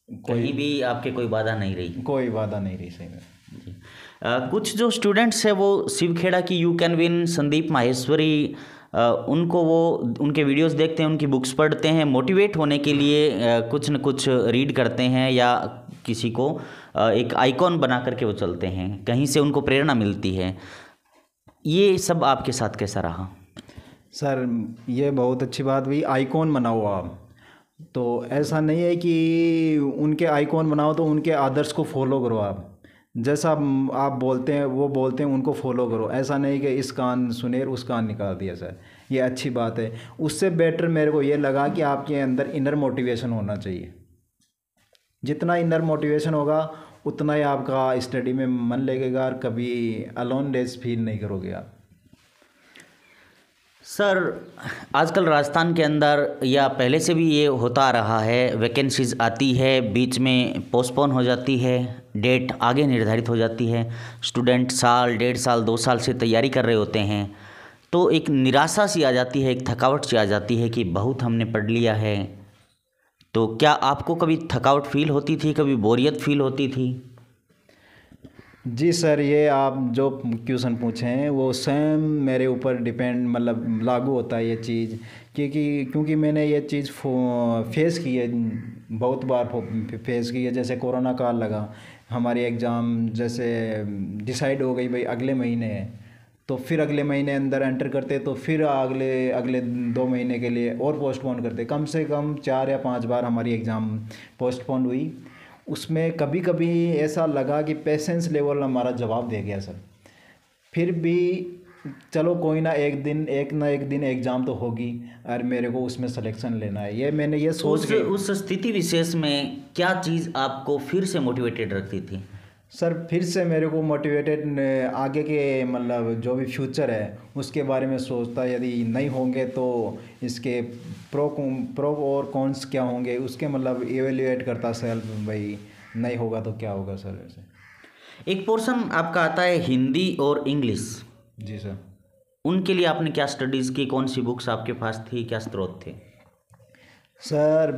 [SPEAKER 1] कहीं भी आपके कोई बाधा नहीं रही?
[SPEAKER 2] कोई बाधा नहीं रही सही में।
[SPEAKER 1] कुछ जो स्टूडेंट्स हैं वो शिवखेड़ा की you can win, Sandeep Maheshwari, उनको वो उनके वीडियोस देखते हैं, उनकी बुक्स पढ़ते हैं, मोटिवेट होने के लिए कुछ न कुछ रीड करते हैं या किसी को एक आइकॉन बना करके वो चलते हैं, कहीं से उनको प्रेरणा मिलती है। ये सब आपके साथ कैसा रहा?
[SPEAKER 2] सर ये बहुत अच्छी बात हुई, आइकॉन बनाओ आप। तो ऐसा नहीं है कि उनके आइकॉन बनाओ तो उनके आदर्श को फॉलो करो आप। जैसा आप बोलते हैं वो बोलते हैं, उनको फॉलो करो। ऐसा नहीं कि इस कान सुने उस कान निकाल दिया सर, ये अच्छी बात है। उससे बेटर मेरे को ये लगा कि आपके अंदर इनर मोटिवेशन होना चाहिए। जितना इनर मोटिवेशन होगा उतना ही आपका स्टडी में मन लगेगा और कभी अलोननेस फील नहीं करोगे आप।
[SPEAKER 1] सर, आजकल राजस्थान के अंदर या पहले से भी ये होता आ रहा है, वैकेंसीज आती है, बीच में पोस्टपोन हो जाती है, डेट आगे निर्धारित हो जाती है, स्टूडेंट साल, 1.5 साल, 2 साल से तैयारी कर रहे होते हैं, तो एक निराशा सी आ जाती है, एक थकावट सी आ जाती है कि बहुत हमने पढ़ लिया है। तो क्या आपको कभी थकावट फील होती थी, कभी बोरियत फील होती थी?
[SPEAKER 2] जी सर, ये आप जो क्वेश्चन पूछे हैं वो सेम मेरे ऊपर डिपेंड मतलब लागू होता है ये चीज़, क्योंकि मैंने ये चीज़ फेस की है, बहुत बार फेस की है। जैसे कोरोना काल लगा, हमारी एग्ज़ाम जैसे डिसाइड हो गई भाई अगले महीने है, तो फिर अगले महीने अंदर एंटर करते, तो फिर अगले अगले 2 महीने के लिए और पोस्टपोन करते। कम से कम 4 या 5 बार हमारी एग्ज़ाम पोस्टपोन हुई। उसमें कभी कभी ऐसा लगा कि पेशेंस लेवल हमारा जवाब दे गया सर। फिर भी चलो कोई ना, एक ना एक दिन एग्ज़ाम तो होगी और मेरे को उसमें सिलेक्शन लेना है, ये मैंने ये सोच के।
[SPEAKER 1] उस स्थिति विशेष में क्या चीज़ आपको फिर से मोटिवेटेड रखती थी?
[SPEAKER 2] सर फिर से मेरे को मोटिवेटेड आगे के मतलब जो भी फ्यूचर है उसके बारे में सोचता, यदि नहीं होंगे तो इसके प्रो और कॉन्स क्या होंगे उसके मतलब एवेल्यूएट करता सेल्फ, भाई नहीं होगा तो क्या होगा सर। ऐसे
[SPEAKER 1] एक पोर्शन आपका आता है हिंदी और इंग्लिश।
[SPEAKER 2] जी सर।
[SPEAKER 1] उनके लिए आपने क्या स्टडीज़ की, कौन सी बुक्स आपके पास थी, क्या स्रोत थे?
[SPEAKER 2] सर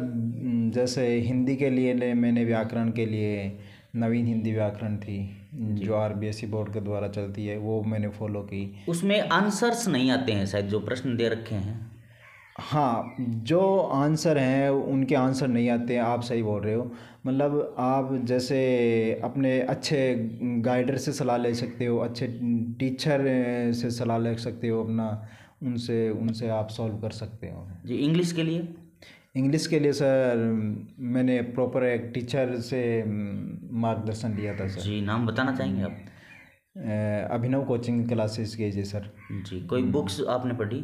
[SPEAKER 2] जैसे हिंदी के लिए मैंने व्याकरण के लिए नवीन हिंदी व्याकरण थी जो आरबीएसई बोर्ड के द्वारा चलती है, वो मैंने फॉलो की।
[SPEAKER 1] उसमें आंसर्स नहीं आते हैं शायद, जो प्रश्न दे रखे हैं।
[SPEAKER 2] हाँ, जो आंसर हैं उनके आंसर नहीं आते हैं, आप सही बोल रहे हो। मतलब आप जैसे अपने अच्छे गाइडर से सलाह ले सकते हो, अच्छे टीचर से सलाह ले सकते हो अपना, उनसे उनसे आप सॉल्व कर सकते हो।
[SPEAKER 1] जी, इंग्लिश के लिए?
[SPEAKER 2] इंग्लिश के लिए सर मैंने प्रॉपर एक टीचर से मार्गदर्शन लिया था सर।
[SPEAKER 1] जी, नाम बताना चाहेंगे आप?
[SPEAKER 2] अभिनव कोचिंग क्लासेस के जी सर।
[SPEAKER 1] जी, कोई बुक्स आपने पढ़ी?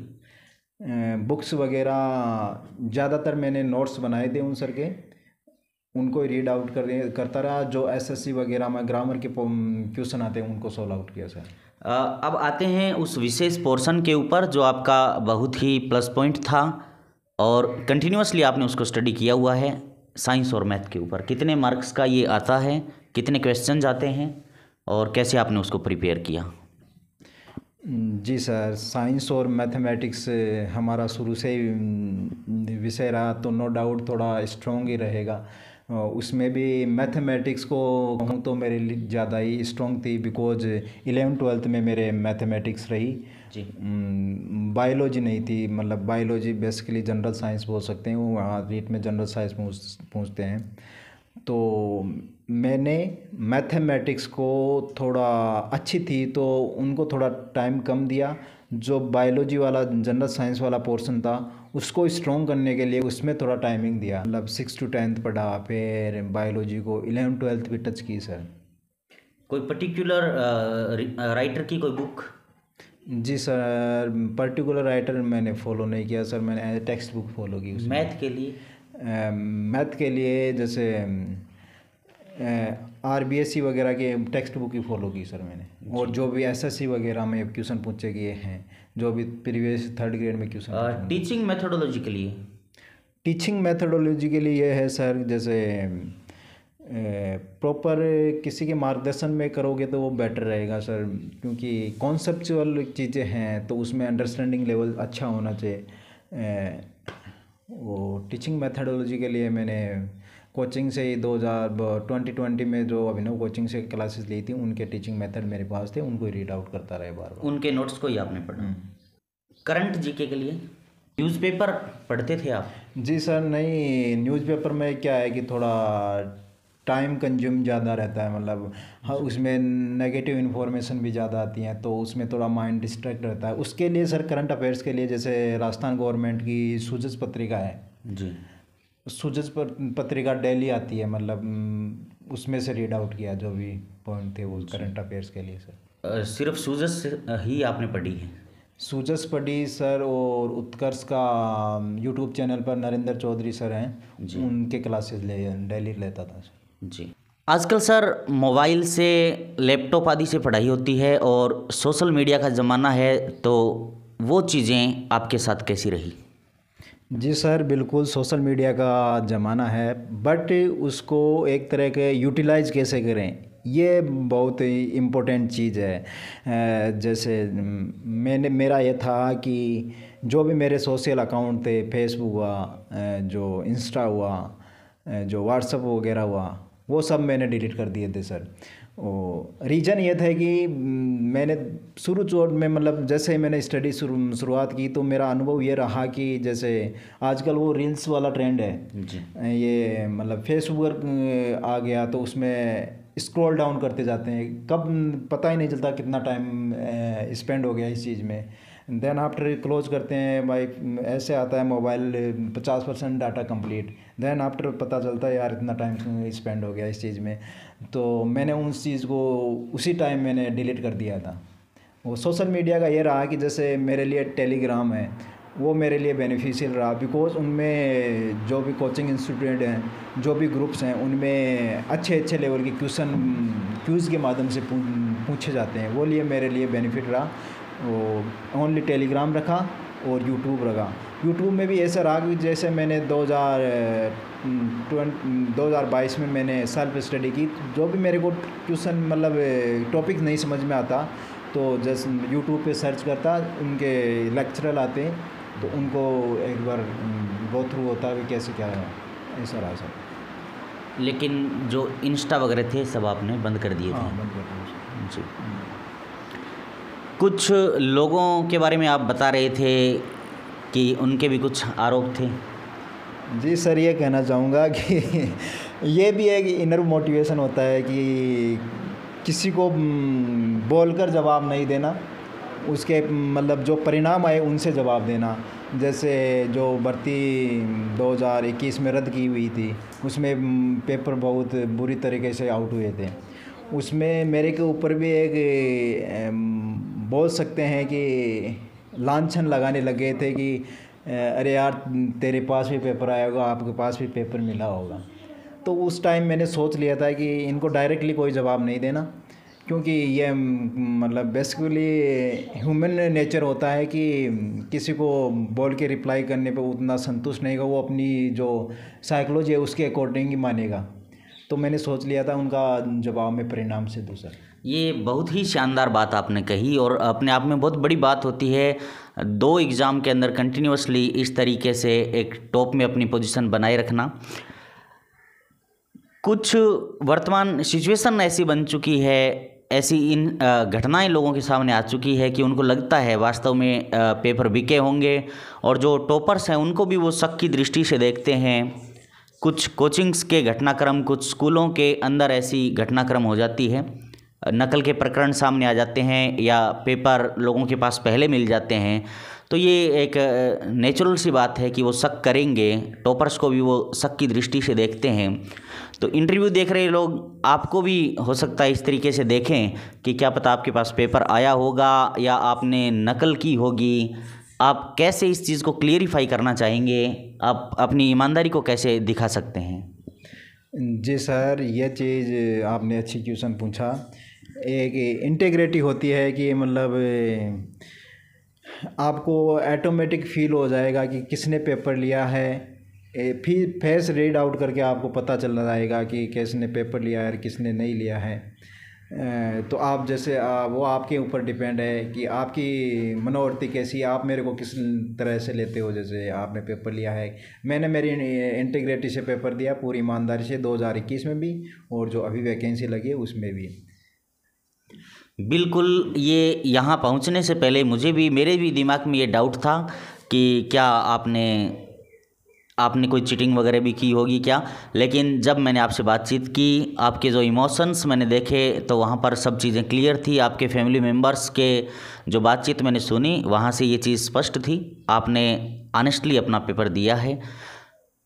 [SPEAKER 2] बुक्स वगैरह ज़्यादातर मैंने नोट्स बनाए थे उन सर के, उनको रीड आउट करता रहा। जो एसएससी वगैरह में ग्रामर के क्वेश्चन आते हैं उनको सॉल्व आउट किया सर।
[SPEAKER 1] अब आते हैं उस विशेष पोर्शन के ऊपर जो आपका बहुत ही प्लस पॉइंट था और कंटिन्यूअसली आपने उसको स्टडी किया हुआ है, साइंस और मैथ के ऊपर। कितने मार्क्स का ये आता है, कितने क्वेश्चन आते हैं और कैसे आपने उसको प्रिपेयर किया?
[SPEAKER 2] जी सर, साइंस और मैथमेटिक्स हमारा शुरू से ही विषय रहा, तो नो डाउट थोड़ा स्ट्रॉन्ग ही रहेगा। उसमें भी मैथमेटिक्स को कहूँ तो मेरे लिए ज़्यादा ही स्ट्रॉन्ग थी, बिकॉज 11th-12th में मेरे मैथमेटिक्स रही
[SPEAKER 1] जी।
[SPEAKER 2] बायोलॉजी नहीं थी। मतलब बायोलॉजी बेसिकली जनरल साइंस बोल सकते हैं, वो वहाँ रीट में जनरल साइंस पूछते हैं। तो मैंने मैथमेटिक्स को थोड़ा अच्छी थी तो उनको थोड़ा टाइम कम दिया। जो बायोलॉजी वाला जनरल साइंस वाला पोर्शन था उसको स्ट्रॉन्ग करने के लिए उसमें थोड़ा टाइमिंग दिया, मतलब 6 to 10th पढ़ा, फिर बायोलॉजी को 11th-12th भी टच की सर।
[SPEAKER 1] कोई पर्टिकुलर राइटर की कोई बुक?
[SPEAKER 2] जी सर, पर्टिकुलर राइटर मैंने फॉलो नहीं किया सर, मैंने टेक्स्ट बुक फॉलो की।
[SPEAKER 1] मैथ के लिए?
[SPEAKER 2] मैथ के लिए जैसे आरबीएसई वगैरह के टेक्स्ट बुक ही फॉलो की सर मैंने, और जो भी एसएससी वगैरह में क्वेश्चन पूछे गए हैं, जो भी प्रीवियस 3rd ग्रेड में क्वेश्चन।
[SPEAKER 1] टीचिंग मेथोडोलॉजी के लिए?
[SPEAKER 2] टीचिंग मेथोडोलॉजी के लिए ये है सर, जैसे प्रॉपर किसी के मार्गदर्शन में करोगे तो वो बेटर रहेगा सर, क्योंकि कॉन्सेप्चुअल चीज़ें हैं तो उसमें अंडरस्टैंडिंग लेवल अच्छा होना चाहिए। वो टीचिंग मेथोडोलॉजी के लिए मैंने कोचिंग से ही 2020 में जो अभिनव कोचिंग से क्लासेस ली थी, उनके टीचिंग मेथड मेरे पास थे, उनको रीड आउट करता रहे बार बार।
[SPEAKER 1] उनके नोट्स को ही आपने पढ़ा? करंट जीके के लिए न्यूज़पेपर पढ़ते थे आप?
[SPEAKER 2] जी सर, नहीं, न्यूज़पेपर में क्या है कि थोड़ा टाइम कंज्यूम ज़्यादा रहता है, मतलब हाँ उसमें नेगेटिव इन्फॉर्मेशन भी ज़्यादा आती हैं तो उसमें थोड़ा माइंड डिस्ट्रैक्ट रहता है। उसके लिए सर करंट अफेयर्स के लिए जैसे राजस्थान गवर्नमेंट की सूजस पत्रिका है
[SPEAKER 1] जी,
[SPEAKER 2] सूजस पत्रिका डेली आती है, मतलब उसमें से रीड आउट किया जो भी पॉइंट थे वो करंट अफेयर्स के लिए सर।
[SPEAKER 1] सिर्फ सूजस ही आपने पढ़ी है?
[SPEAKER 2] सूजस पढ़ी सर, और उत्कर्ष का यूट्यूब चैनल पर नरेंद्र चौधरी सर हैं, उनके क्लासेस डेली लेता था सर।
[SPEAKER 1] जी। आजकल सर मोबाइल से, लैपटॉप आदि से पढ़ाई होती है और सोशल मीडिया का ज़माना है, तो वो चीज़ें आपके साथ कैसी रही?
[SPEAKER 2] जी सर, बिल्कुल सोशल मीडिया का ज़माना है, बट उसको एक तरह के यूटिलाइज़ कैसे करें, ये बहुत ही इम्पोर्टेंट चीज़ है। जैसे मेरा ये था कि जो भी मेरे सोशल अकाउंट थे, फेसबुक हुआ, जो इंस्टा हुआ, जो व्हाट्सअप वगैरह हुआ, वो सब मैंने डिलीट कर दिए थे सर। रीज़न ये था कि मैंने शुरू में मतलब जैसे ही मैंने स्टडी शुरुआत की तो मेरा अनुभव ये रहा कि जैसे आजकल वो रील्स वाला ट्रेंड है
[SPEAKER 1] जी।
[SPEAKER 2] ये मतलब फेसबुक आ गया तो उसमें स्क्रॉल डाउन करते जाते हैं, कब पता ही नहीं चलता कितना टाइम स्पेंड हो गया इस चीज़ में। देन आफ्टर क्लोज करते हैं भाई, ऐसे आता है mobile 50% data complete, then after पता चलता है यार इतना टाइम स्पेंड हो गया इस चीज़ में। तो मैंने उस चीज़ को उसी टाइम मैंने डिलीट कर दिया था। वो सोशल मीडिया का ये रहा कि जैसे मेरे लिए टेलीग्राम है, वो मेरे लिए बेनिफिशियल रहा, बिकॉज़ उनमें जो भी कोचिंग इंस्टीट्यूट हैं, जो भी ग्रुप्स हैं, उनमें अच्छे अच्छे लेवल के क्यूज़ के माध्यम से पूछे जाते हैं, वो लिए मेरे लिए बेनिफिट रहा। वो ओनली टेलीग्राम रखा और यूट्यूब रखा। यूट्यूब में भी ऐसा रहा कि जैसे मैंने 2022 में मैंने सेल्फ स्टडी की, जो भी मेरे को ट्यूशन मतलब टॉपिक नहीं समझ में आता तो जैसे यूट्यूब पे सर्च करता, उनके लेक्चरर आते हैं तो उनको एक बार गो थ्रू होता है कि कैसे क्या है, ऐसा रहा सर।
[SPEAKER 1] लेकिन जो इंस्टा वगैरह थे सब आपने बंद कर दिए
[SPEAKER 2] हाँ,
[SPEAKER 1] थे?
[SPEAKER 2] बंद कर दिया।
[SPEAKER 1] जी। कुछ लोगों के बारे में आप बता रहे थे कि उनके भी कुछ आरोप थे।
[SPEAKER 2] जी सर, ये कहना चाहूँगा कि ये भी एक इनर मोटिवेशन होता है कि किसी को बोलकर जवाब नहीं देना, उसके मतलब जो परिणाम आए उनसे जवाब देना। जैसे जो भर्ती 2021 में रद्द की हुई थी, उसमें पेपर बहुत बुरी तरीके से आउट हुए थे। उसमें मेरे के ऊपर भी एक बोल सकते हैं कि लांछन लगाने लगे थे कि अरे यार तेरे पास भी पेपर आया होगा, आपके पास भी पेपर मिला होगा। तो उस टाइम मैंने सोच लिया था कि इनको डायरेक्टली कोई जवाब नहीं देना, क्योंकि ये मतलब बेसिकली ह्यूमन नेचर होता है कि किसी को बोल के रिप्लाई करने पे उतना संतुष्ट नहीं होगा, वो अपनी जो साइकोलॉजी है उसके अकॉर्डिंग ही मानेगा। तो मैंने सोच लिया था उनका जवाब में परिणाम से दूसरा।
[SPEAKER 1] ये बहुत ही शानदार बात आपने कही और अपने आप में बहुत बड़ी बात होती है 2 एग्ज़ाम के अंदर कंटिन्यूअसली इस तरीके से एक टॉप में अपनी पोजीशन बनाए रखना। कुछ वर्तमान सिचुएशन ऐसी बन चुकी है, ऐसी इन घटनाएं लोगों के सामने आ चुकी है कि उनको लगता है वास्तव में पेपर बिके होंगे और जो टॉपर्स हैं उनको भी वो शक की दृष्टि से देखते हैं। कुछ कोचिंग्स के घटनाक्रम, कुछ स्कूलों के अंदर ऐसी घटनाक्रम हो जाती है, नकल के प्रकरण सामने आ जाते हैं या पेपर लोगों के पास पहले मिल जाते हैं। तो ये एक नेचुरल सी बात है कि वो शक करेंगे, टॉपर्स को भी वो शक की दृष्टि से देखते हैं। तो इंटरव्यू देख रहे लोग आपको भी हो सकता है इस तरीके से देखें कि क्या पता आपके पास पेपर आया होगा या आपने नकल की होगी। आप कैसे इस चीज़ को क्लियरिफाई करना चाहेंगे? आप अपनी ईमानदारी को कैसे दिखा सकते हैं?
[SPEAKER 2] जी सर, ये चीज़ आपने अच्छी क्वेश्चन पूछा। एक इंटीग्रिटी होती है कि मतलब आपको ऑटोमेटिक फील हो जाएगा कि किसने पेपर लिया है, फिर फेस रीड आउट करके आपको पता चल जाएगा कि किसने पेपर लिया है और किसने नहीं लिया है। तो आप जैसे वो आपके ऊपर डिपेंड है कि आपकी मनोवृत्ति कैसी है, आप मेरे को किस तरह से लेते हो। जैसे आपने पेपर लिया है, मैंने मेरी इंटीग्रिटी से पेपर दिया पूरी ईमानदारी से 2021 में भी, और जो अभी वैकेंसी लगी है उसमें भी।
[SPEAKER 1] बिल्कुल, ये यहाँ पहुँचने से पहले मेरे भी दिमाग में ये डाउट था कि क्या आपने कोई चीटिंग वगैरह भी की होगी क्या। लेकिन जब मैंने आपसे बातचीत की, आपके जो इमोशंस मैंने देखे तो वहाँ पर सब चीज़ें क्लियर थी। आपके फैमिली मेम्बर्स के जो बातचीत मैंने सुनी वहाँ से ये चीज़ स्पष्ट थी। आपने ऑनेस्टली अपना पेपर दिया है।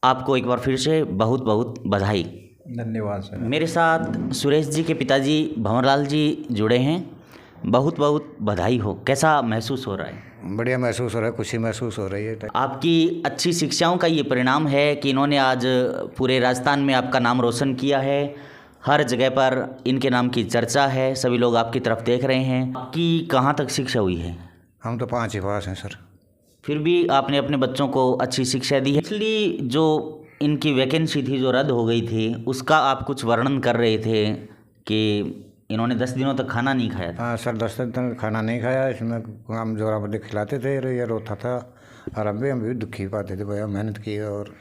[SPEAKER 1] आपको एक बार फिर से बहुत बहुत बधाई।
[SPEAKER 2] धन्यवाद सर।
[SPEAKER 1] मेरे साथ सुरेश जी के पिताजी भंवरलाल जी जुड़े हैं, बहुत बहुत बधाई हो। कैसा महसूस हो रहा है?
[SPEAKER 3] बढ़िया महसूस हो रहा है, खुशी महसूस हो रही है।
[SPEAKER 1] आपकी अच्छी शिक्षाओं का ये परिणाम है कि इन्होंने आज पूरे राजस्थान में आपका नाम रोशन किया है। हर जगह पर इनके नाम की चर्चा है, सभी लोग आपकी तरफ देख रहे हैं। आपकी कहाँ तक शिक्षा हुई है?
[SPEAKER 3] हम तो 5 ही पास हैं सर।
[SPEAKER 1] फिर भी आपने अपने बच्चों को अच्छी शिक्षा दी है। पिछली जो इनकी वैकेंसी थी जो रद्द हो गई थी, उसका आप कुछ वर्णन कर रहे थे कि इन्होंने 10 दिनों तक खाना नहीं खाया था।
[SPEAKER 3] हाँ सर, 10 दिन तक खाना नहीं खाया। इसमें हम जोरा बदे खिलाते थे, ये रोता था और अब भी हम भी दुखी पाते थे, भैया मेहनत की और